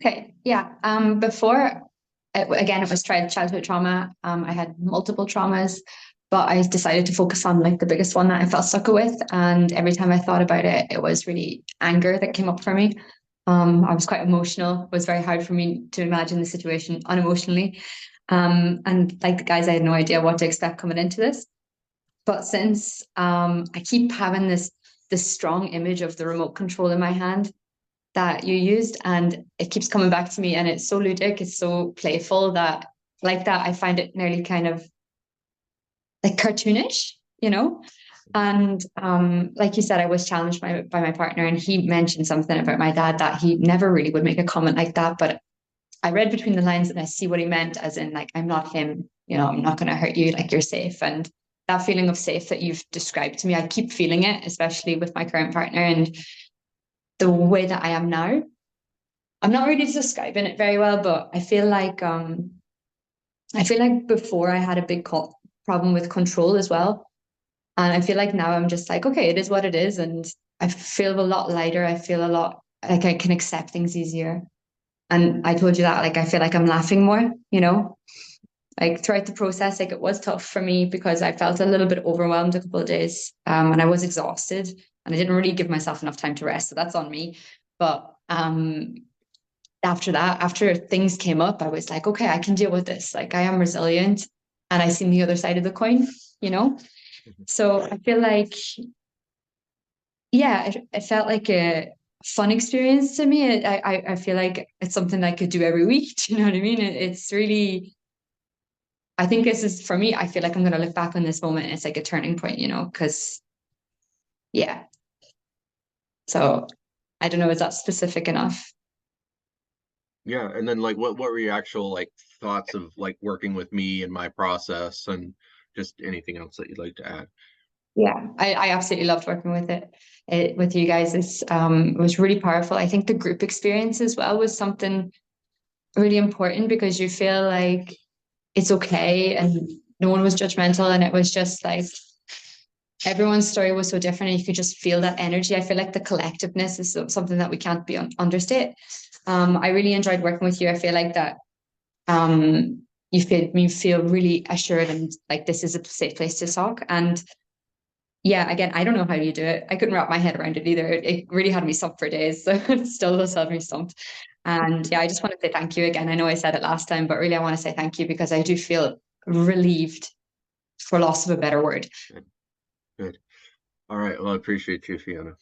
Okay, yeah. Before, again, it was childhood trauma. I had multiple traumas, but I decided to focus on like the biggest one that I felt stuck with. And every time I thought about it, it was really anger that came up for me. I was quite emotional. It was very hard for me to imagine the situation unemotionally. And like the guys, I had no idea what to expect coming into this. But since I keep having this strong image of the remote control in my hand that you used, and it keeps coming back to me, and it's so ludic, it's so playful that like that I find it nearly kind of like cartoonish, you know. And like you said, I was challenged by my partner, and he mentioned something about my dad that he never really would make a comment like that, but I read between the lines and I see what he meant, as in like, I'm not him, you know, I'm not going to hurt you, like you're safe. And that feeling of safe that you've described to me, I keep feeling it, especially with my current partner and the way that I am now. I'm not really describing it very well, but I feel like before I had a big problem with control as well. And I feel like now I'm just like, okay, it is what it is. And I feel a lot lighter. I feel a lot like I can accept things easier. And I told you that, like, I feel like I'm laughing more, you know, like throughout the process, like it was tough for me because I felt a little bit overwhelmed a couple of days. And I was exhausted and I didn't really give myself enough time to rest. So that's on me. But after that, after things came up, I was like, okay, I can deal with this. Like I am resilient and I seen the other side of the coin, you know? So I feel like, yeah, it felt like a fun experience to me. I feel like it's something I could do every week. Do you know what I mean? It's really, I think this is for me, I feel like I'm going to look back on this moment and it's like a turning point, you know, because yeah. So I don't know, is that specific enough? Yeah, and then like what were your actual like thoughts of like working with me and my process and just anything else that you'd like to add? Yeah, I absolutely loved working with it with you guys. It was really powerful. I think the group experience as well was something really important because you feel like it's okay and no one was judgmental, and it was just like everyone's story was so different and you could just feel that energy. I feel like the collectiveness is something that we can't be understate. I really enjoyed working with you. I feel like that you feel really assured and like this is a safe place to talk. And yeah, again, I don't know how you do it. I couldn't wrap my head around it either. It really had me stumped for days. So it still does have me stumped. And yeah, I just want to say thank you again. I know I said it last time, but really I want to say thank you because I do feel relieved, for loss of a better word. Good. All right. Well, I appreciate you, Fiona.